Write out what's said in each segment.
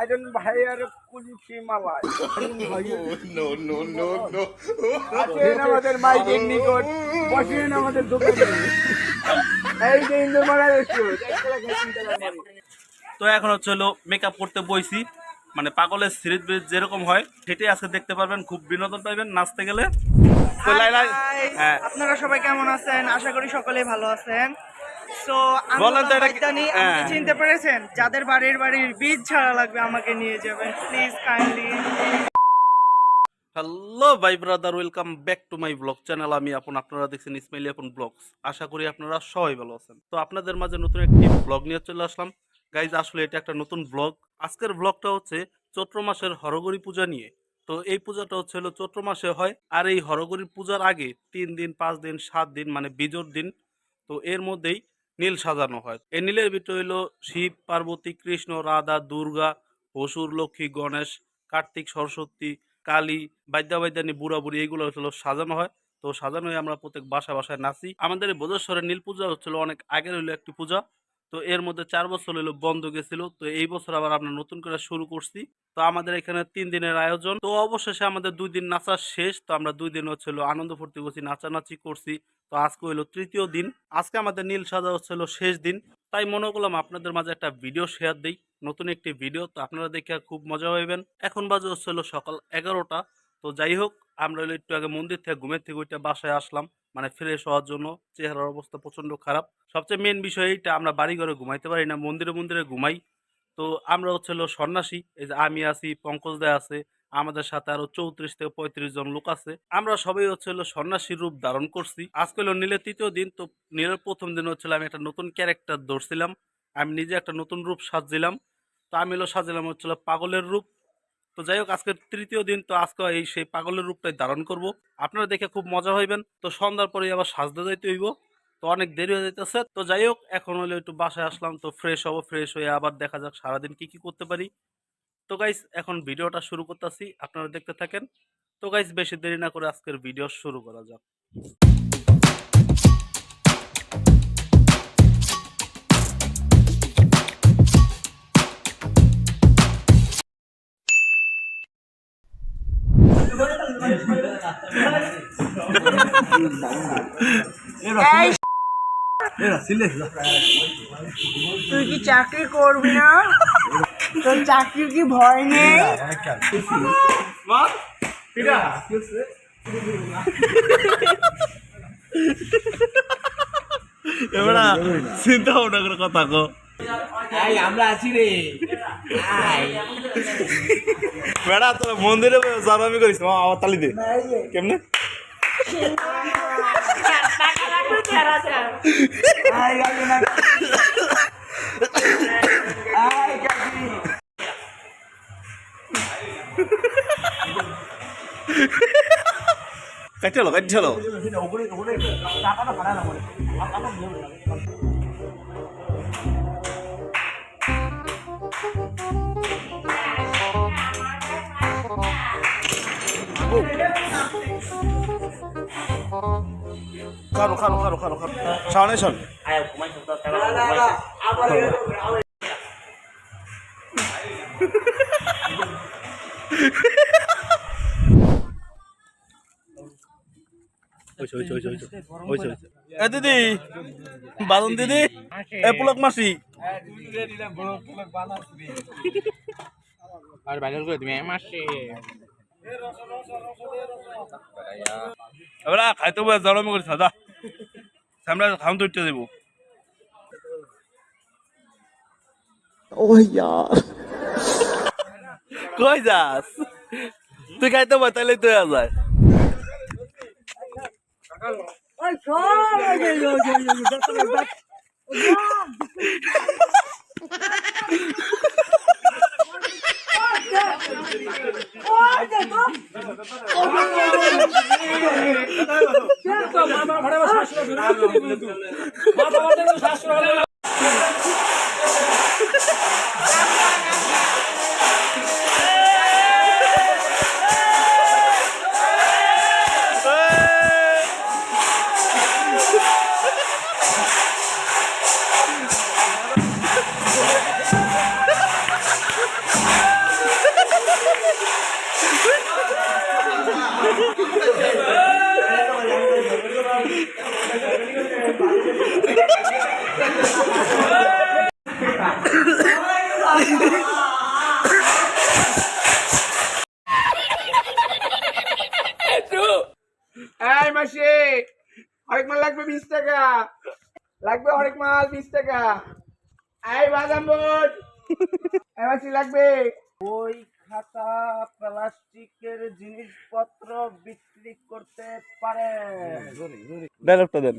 আরেকজন ভাই আর কুলফি মালাই আসেন আমাদের মাইকের নিকট, বসেন আমাদের দোকানে। এই যে ইন্দুমালা রেস্টুরেন্ট। তো এখন হচ্ছে হলো মেকআপ করতে বইছি, মানে পাগলের সিরিজ যেরকম হয় সেটাই আজকে দেখতে পারবেন, খুব বিনোদন পাইবেন নাচতে গেলে। তো হ্যাঁ, আপনারা সবাই কেমন আছেন? আশা করি সকলেই ভালো আছেন। সো বলেন তো এটা আপনি চিনতে পেরেছেন? যাদের বাড়ির বীজ ছাড়া লাগবে আমাকে নিয়ে যাবেন প্লিজ কাইন্ডলি। হ্যালো ভাই brother, welcome back to my blog channel. আমি আপনারা দেখছেন ইসমাইলি আপন ব্লগস। আশা করি আপনারা সবাই ভালো আছেন। তো আপনাদের মাঝে নতুন একটি ব্লগ নিয়ে চলে আসলাম গাইজ। আসলে এটা একটা নতুন ব্লগ। আজকের ব্লগটা হচ্ছে চৈত্র মাসের হরগরি পূজা নিয়ে। তো এই পূজাটা হচ্ছে হলো চৈত্র মাসে হয়, আর এই হরগরি পূজার আগে 3 দিন 5 দিন 7 দিন মানে বিজোর দিন, তো এর মধ্যেই নীল সাজানো হয়। এই নীলের ভিতরে হইলো শিব, পার্বতী, কৃষ্ণ, রাধা, দুর্গা, অসুর, লক্ষ্মী, গণেশ, কার্তিক, সরস্বতী, কালী, বাদ্যাবাদ্যানি, বুড়া বুড়ি, এইগুলো হচ্ছিল সাজানো হয়। তো সাজানো হয়ে আমরা প্রত্যেক বাসায় নাচি। আমাদের এই বোধেশ্বরের নীল পূজা হচ্ছিল অনেক আগের হইলো একটি পূজা। তো এর মধ্যে 4 বছর হইলো বন্ধ গেছিল। তো এই বছর আবার আমরা নতুন করে শুরু করছি। তো আমাদের এখানে 3 দিনের আয়োজন। তো অবশেষে আমাদের 2 দিন নাচা শেষ। তো আমরা 2 দিন হচ্ছিল আনন্দ ফুর্তি করছি, নাচানাচি করছি। তো আজকে হইলো তৃতীয় দিন। আজকে আমাদের নীল সাজা হচ্ছিল শেষ দিন। তাই মনে করলাম আপনাদের মাঝে একটা ভিডিও শেয়ার দেই, নতুন একটি ভিডিও। তো আপনারা দেখে খুব মজা পাইবেন। এখন বাজে হচ্ছিল সকাল 11টা। তো যাই হোক, আমরা হইলো একটু আগে মন্দির থেকে ঘুমের থেকে ওইটা বাসায় আসলাম, মানে ফ্রেশ হওয়ার জন্য। চেহারার অবস্থা প্রচন্ড খারাপ। সবচেয়ে মেন বিষয় এইটা, আমরা বাড়ি ঘরে ঘুমাইতে পারি না, মন্দিরে মন্দিরে ঘুমাই। তো আমরা হচ্ছে হলো সন্ন্যাসী, এই যে আমি আছি, পঙ্কজ দা আছে, আমাদের সাথে আরো 34 থেকে 35 জন লোক আছে। আমরা সবাই হচ্ছে হলো সন্ন্যাসীর রূপ ধারণ করছি। আজকে হলো নীলের তৃতীয় দিন। তো নীলের প্রথম দিন হচ্ছিল আমি একটা নতুন ক্যারেক্টার ধরছিলাম, আমি নিজে একটা নতুন রূপ সাজছিলাম। তো আমি হলো সাজলাম হচ্ছিল পাগলের রূপ। তো যাই হোক, আজকের তৃতীয় দিন। তো আজকে এই সেই পাগলের রূপটাই ধারণ করব, আপনারা দেখে খুব মজা হইবেন। তো সন্ধ্যার পরে আবার সাজতে যাইতে হইব, তো অনেক দেরি হয়ে যাইতেছে। তো যাই হোক, এখন হলো একটু বাসায় আসলাম, তো ফ্রেশ হবো, ফ্রেশ হয়ে আবার দেখা যাক সারাদিন কি কি করতে পারি। তো গাইস, এখন ভিডিওটা শুরু করতেছি, আপনারা দেখতে থাকেন। তো গাইস, বেশি দেরি না করে আজকের ভিডিও শুরু করা যাক। তুই কি চাকরি করবি না? তোর চাকরির কি ভয় নেই? এবারে চিন্তা ভাবনা করে কথা কো। আমরা আছি রে। বেড়া তোর মন্দিরে জানামি করিস, আবার তালি দে কেমনে। কাটলো কাটলো। খারো খারো খারো খারো খারো সামনে শোন। এ দিদি, বাদন দিদি, এ পুলক মাসি, আর ভাইরাল করে দিবি মাসে। এবার খাইতে বলে জড়মি করিস দাদা, আমরা খাওয়ান তৈরি দেবো। কই যাস তুই? খাইতে বল, তাইলে তুই যায়। লাগবে অনেক মাল 20 টাকা। এই বাদাম বুট এমাসি লাগবে। বই খাতা প্লাস্টিকের জিনিসপত্র বিক্রি করতে পারে। ডায়লগটা দেন,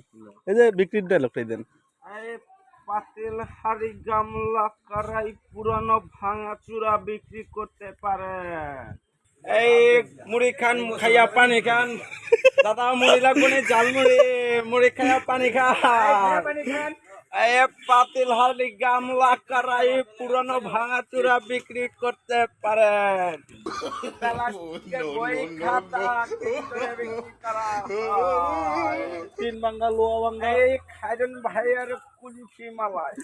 এই যে বিক্রির ডায়লগটাই দেন। এই পাতিল হাড়ি গামলা কড়াই পুরানো ভাঙাচুরা বিক্রি করতে পারে। এই মুড়ি খান খাইয়া পানি খান। দাদা মুড়ি লাগবে না, জাল মুড়ি। মুড়ি খাইয়া পানি খান। এই পাতিল হাড়ি গামলা কড়াই পুরানো ভাঙাচুরা বিক্রি করতে পারেন। প্লাস্টিকের বই খাতা বিক্রি করা হয়। তিন বাঙ্গা লোয়া বাঙ্গা। এই খাজুন ভাইয়ের কুলফি মালাই।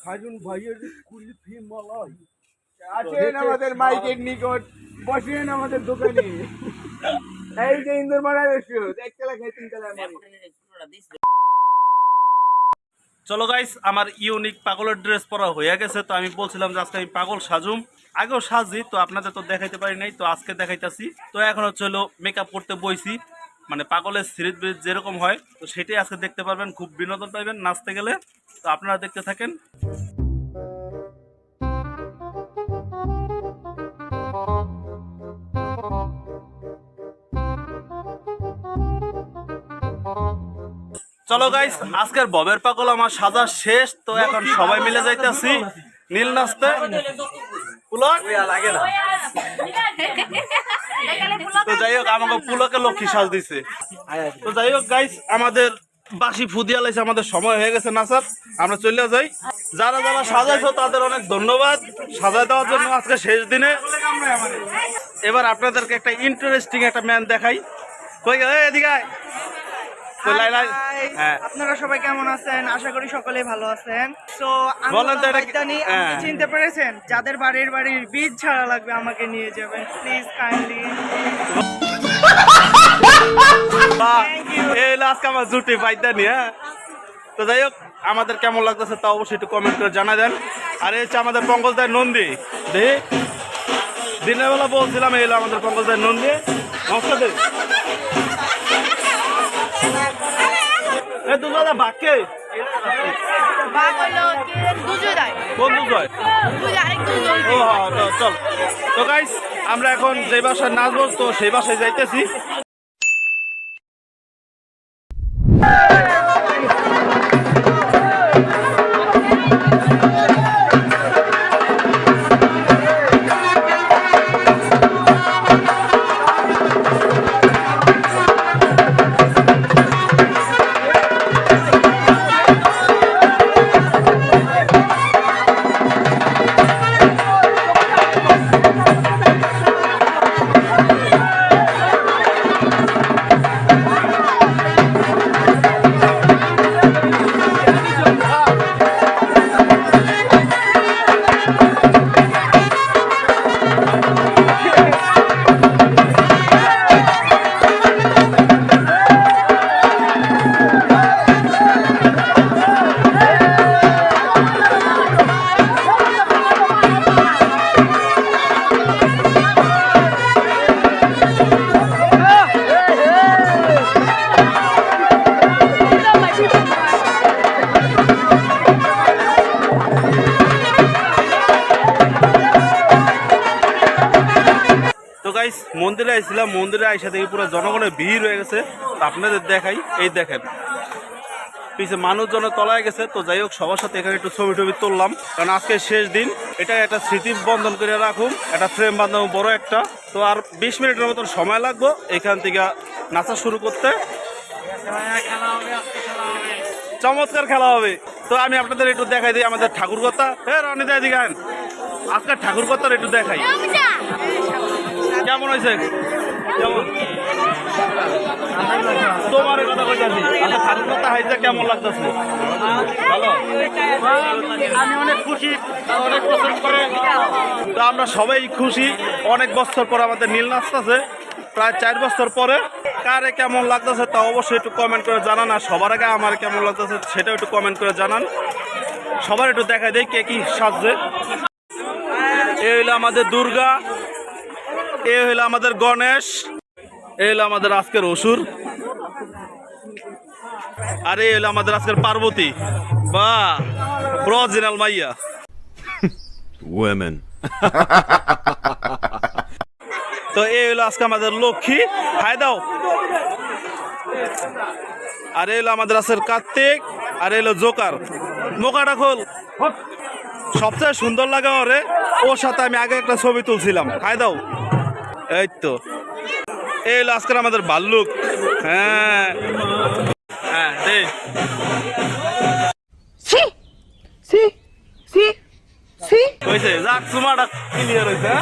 খাজুন ভাইয়ের কুলফি মালাই আসেন আমাদের মাইকের নিকট, বসেন আমাদের দোকানে। এই যে ইন্দুর মারা রেস্টুরেন্ট, একতলা খাই তিনতলা মারি। চলো গাইস, আমার ইউনিক পাগলের ড্রেস পরা হয়ে গেছে। তো আমি বলছিলাম যে আজকে আমি পাগল সাজুম। আগেও সাজি, তো আপনাদের তো দেখাইতে পারি নাই, তো আজকে দেখাইতাছি। তো এখন হচ্ছে হলো মেকআপ করতে বইছি, মানে পাগলের সিরিজ ব্রিজ যেরকম হয়, তো সেটাই আজকে দেখতে পারবেন। খুব বিনোদন পাইবেন নাচতে গেলে। তো আপনারা দেখতে থাকেন। চলো গাইস, আজকের ববের পাগল আমার সাজা শেষ। তো এখন সবাই মিলে যাইতেছি নীল নাচতে। পুলক লাগে না। তো যাই হোক, আমাকে পুলকে লক্ষ্মী সাজ দিছে। তো যাই হোক গাইস, আমাদের বাসি ফুদিয়া লাইছে, আমাদের সময় হয়ে গেছে নাচার। আমরা চলে যাই। যারা যারা সাজাইছো তাদের অনেক ধন্যবাদ সাজাই দেওয়ার জন্য আজকে শেষ দিনে। এবার আপনাদেরকে একটা ইন্টারেস্টিং একটা ম্যান দেখাই। কই গেল এদিকে আয়। তো হ্যাঁ, আপনারা সবাই কেমন আছেন? আশা করি সকলেই ভালো আছেন। তো বলেন তো এটা হ্যাঁ। চিনতে পেরেছেন? যাদের বাড়ির বীজ ছাড়া লাগবে আমাকে নিয়ে যাবেন প্লিজ কাইন্ডলি। এই আজকে আমার জুটি পাইতানি। হ্যাঁ, তো যাই হোক, আমাদের কেমন লাগতেছে তা অবশ্যই একটু কমেন্ট করে জানা দেন। আর এই হচ্ছে আমাদের পঙ্কজদার নন্দী। দেখি দিনের বেলা বলছিলাম, এই হলো আমাদের পঙ্কজদার নন্দী। নমস্কার দেব। দু দাদা বাক্যে কোন দুজয়? ও হ্যাঁ, চল। তো গাইস, আমরা এখন যে বাসায় নাচবো, তো সেই বাসায় যাইতেছি। মন্দিরে আইছিলাম, মন্দিরে আইসা দেখি পুরো জনগণের ভিড় হয়ে গেছে। আপনাদের দেখাই, এই দেখেন পিছে মানুষজনের তলায় গেছে। তো যাই হোক, সবার সাথে এখানে একটু ছবি টবি তুললাম, কারণ আজকে শেষ দিন। এটা একটা স্মৃতি বন্ধন করে রাখুন, একটা ফ্রেম বাঁধানো বড় একটা। তো আর 20 মিনিটের মতন সময় লাগবে এখান থেকে নাচা শুরু করতে। চমৎকার খেলা হবে। তো আমি আপনাদের একটু দেখাই দিই আমাদের ঠাকুরকর্তা। হ্যাঁ রনিদা, এদিকে আন। আজকে ঠাকুরকর্তার একটু দেখাই কেমন হয়েছে। কেমন তোমার কথা কইতাছি, আচ্ছা ঠাকুরকর্তা হাইতে কেমন লাগতেছে? ভালো, আমি অনেক খুশি, অনেক পছন্দ করে। তো আমরা সবাই খুশি। অনেক বছর পর আমাদের নীল নাচতেছে, প্রায় 4 বছর পরে। কারে কেমন লাগতেছে তা অবশ্যই একটু কমেন্ট করে জানান। আর সবার আগে আমার কেমন লাগতেছে সেটাও একটু কমেন্ট করে জানান। সবার একটু দেখা দেয় কে কি সাজছে। এই হইলো আমাদের দুর্গা, এ হইলো আমাদের গণেশ, এ হইলো আমাদের আজকের অসুর। আরে এই হলো আমাদের আজকের পার্বতী, বাহ অরিজিনাল মাইয়া। Women. তো এই হলো আজকে আমাদের লক্ষ্মী, হাই দাও। আর এই হলো আমাদের আজকের কার্তিক, আর এই হলো জোকার। মোকাটা খোল। সবচেয়ে সুন্দর লাগে ওরে, ওর সাথে আমি আগে একটা ছবি তুলছিলাম, হাই দাও। এই তো এই হলো আজকের আমাদের ভাল্লুক। হ্যাঁ হ্যাঁ দে। হয়েছে যাক, সুমাটা ক্লিয়ার হয়েছে।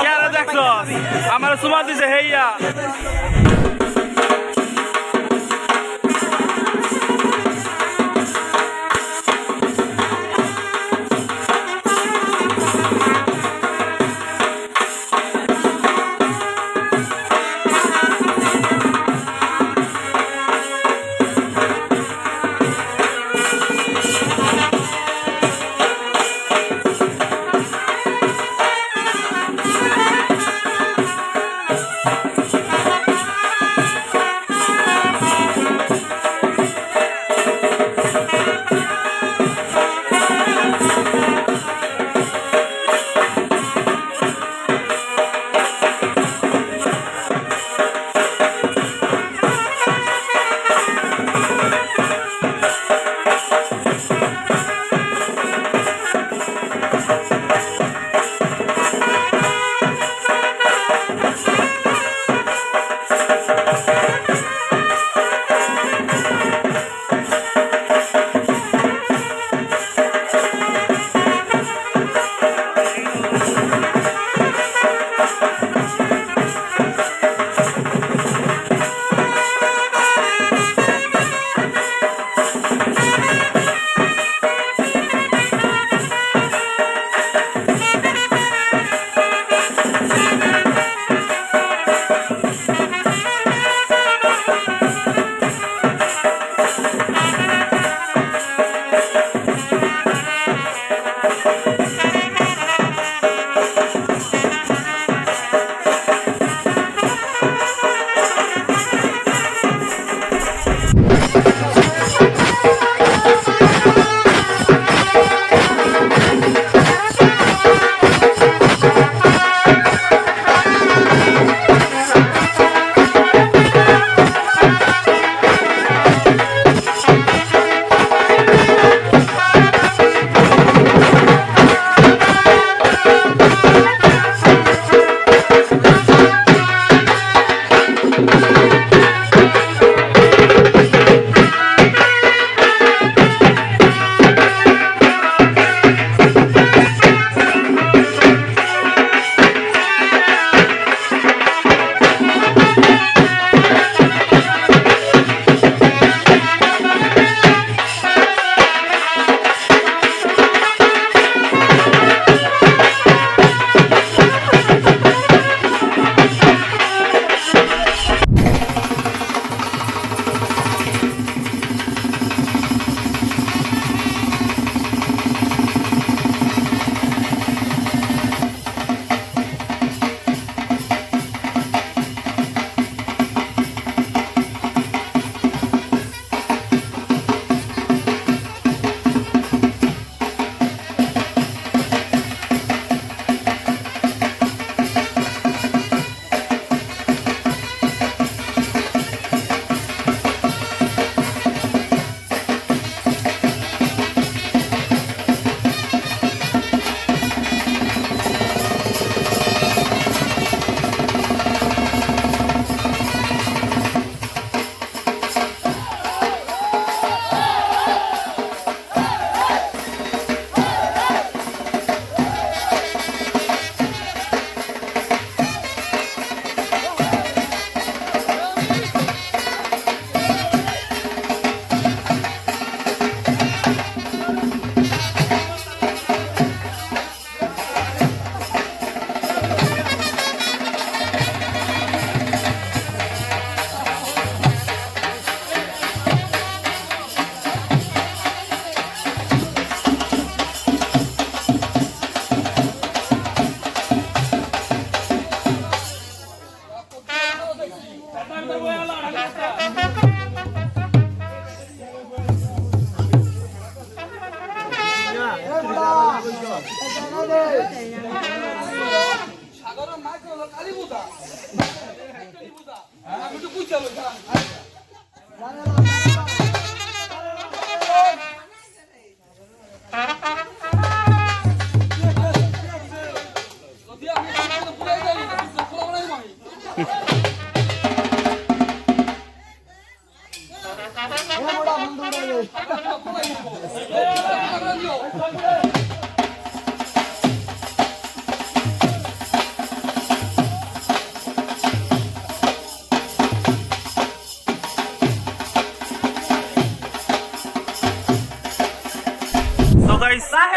হ্যাঁ দেখছো আমার সুমা দিছে হেইয়া।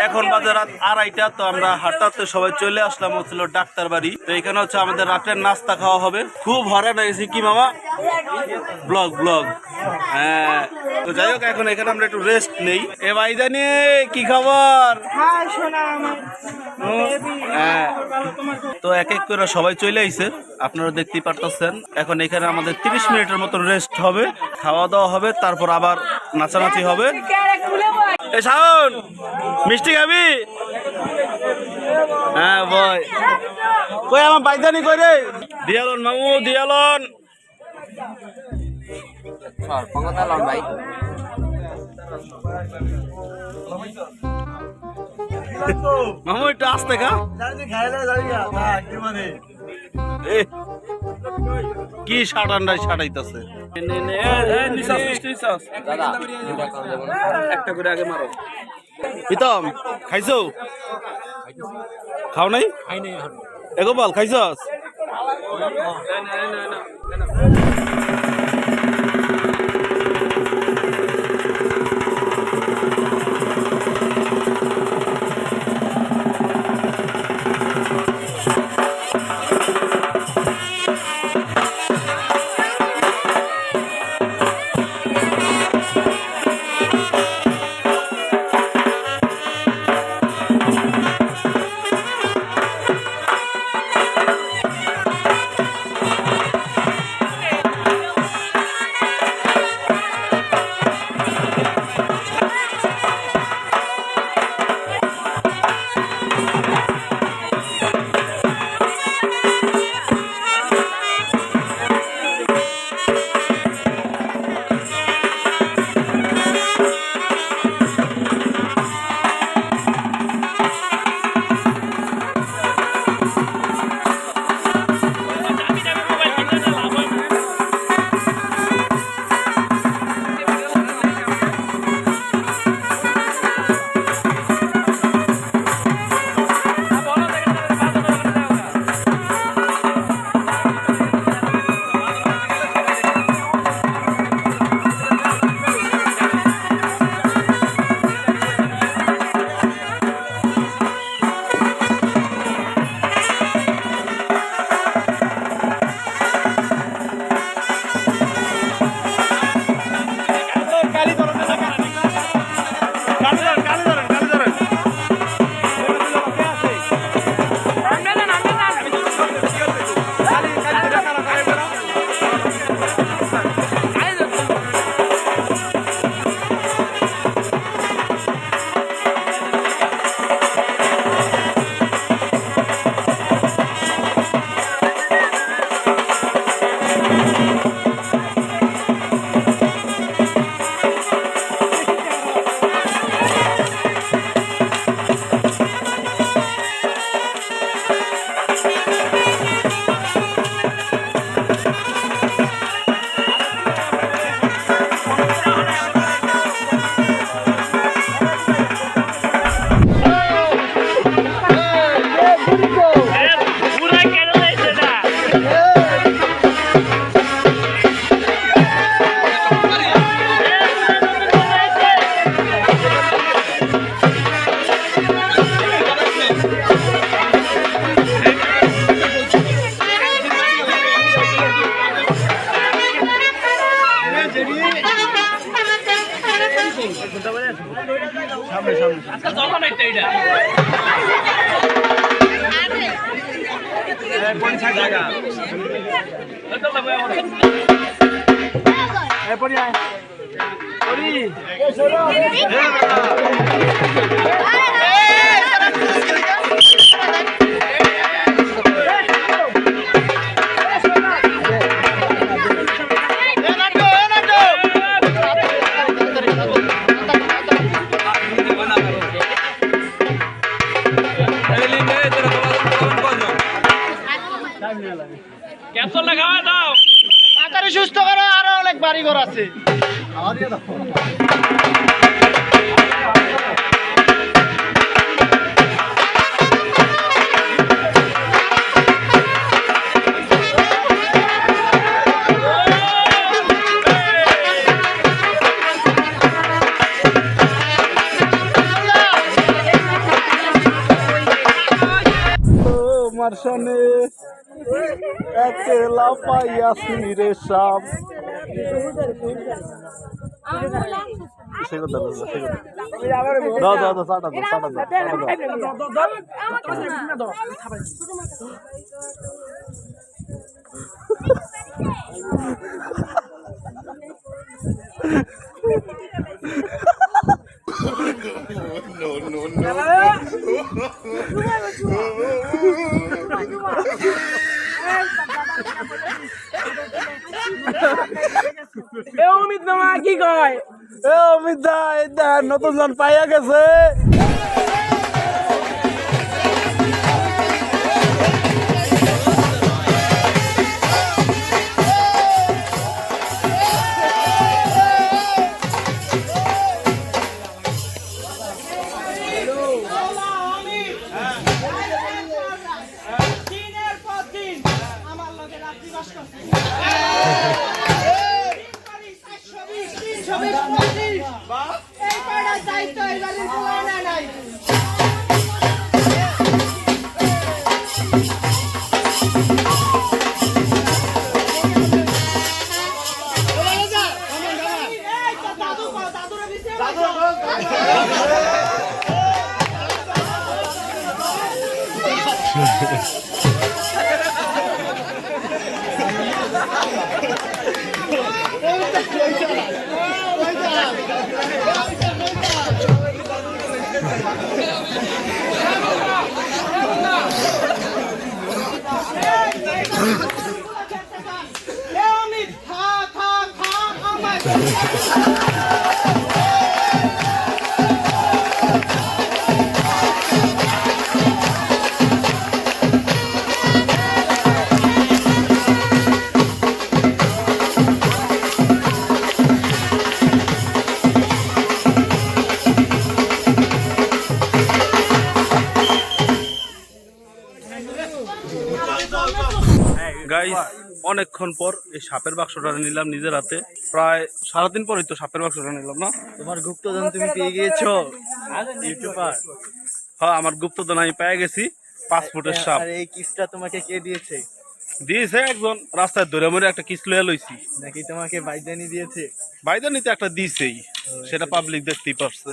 এখন বাজে রাত 2:30। তো আমরা হাঁটতে সবাই চলে আসলাম হচ্ছিল ডাক্তার বাড়ি। তো এখানে হচ্ছে আমাদের রাতের নাস্তা খাওয়া হবে। খুব হরান হয়েছি কি মামা, ব্লগ হ্যাঁ। তো যাই হোক এখন এখানে আমরা একটু রেস্ট নেই। এ ভাই জানি কি খবর? হ্যাঁ, তো এক এক করে সবাই চলে আইছে, আপনারা দেখতেই পারতেছেন। এখন এখানে আমাদের 30 মিনিটের মতো রেস্ট হবে, খাওয়া দাওয়া হবে, তারপর আবার নাচানাচি হবে। এ শাওন, মিষ্টি খাবি? হ্যাঁ বয়, কই আমার বাইদানি কই রে? দিয়ালন মামু, দিয়ালন ভাই মামু একটু আসতে খা। কি সাটান্ডাই সাটাইতেছে। একটা করে আগে মারো। প্রীতম খাইছো? খাও নাই? এগোপাল খাইছস? Hey, ক্যাপসুলটা খাওয়া দাও। তাড়াতাড়ি সুস্থ করো, আরো অনেক বাড়ি ঘর আছে। মারসানে একলা পাইয়াছি রে সাপ দাও দাও দাও চাটা দাও চাটা দাও অমিত মামা কি কয়? অমিত দা এই নতুন জন পাইয়া গেছে। গাইস অনেকক্ষণ পর এই সাপের বাক্সটা নিলাম নিজের হাতে। প্রায় সারাদিন পরই তো সাপের বাক্সটা নিলাম না। তোমার গুপ্তধন তুমি পেয়ে গিয়েছো ইউটিউবার। হ্যাঁ আমার গুপ্তধন আমি পেয়ে গেছি 5 ফুটের সাপ। আর এই কিসটা তোমাকে কে দিয়েছে? দিয়েছে একজন রাস্তায় ধরে মরে একটা কিস লয়ে লইছি। নাকি তোমাকে বাইদানি দিয়েছে? বাইদানিতে একটা দিছেই, সেটা পাবলিক দেখতেই পারছে।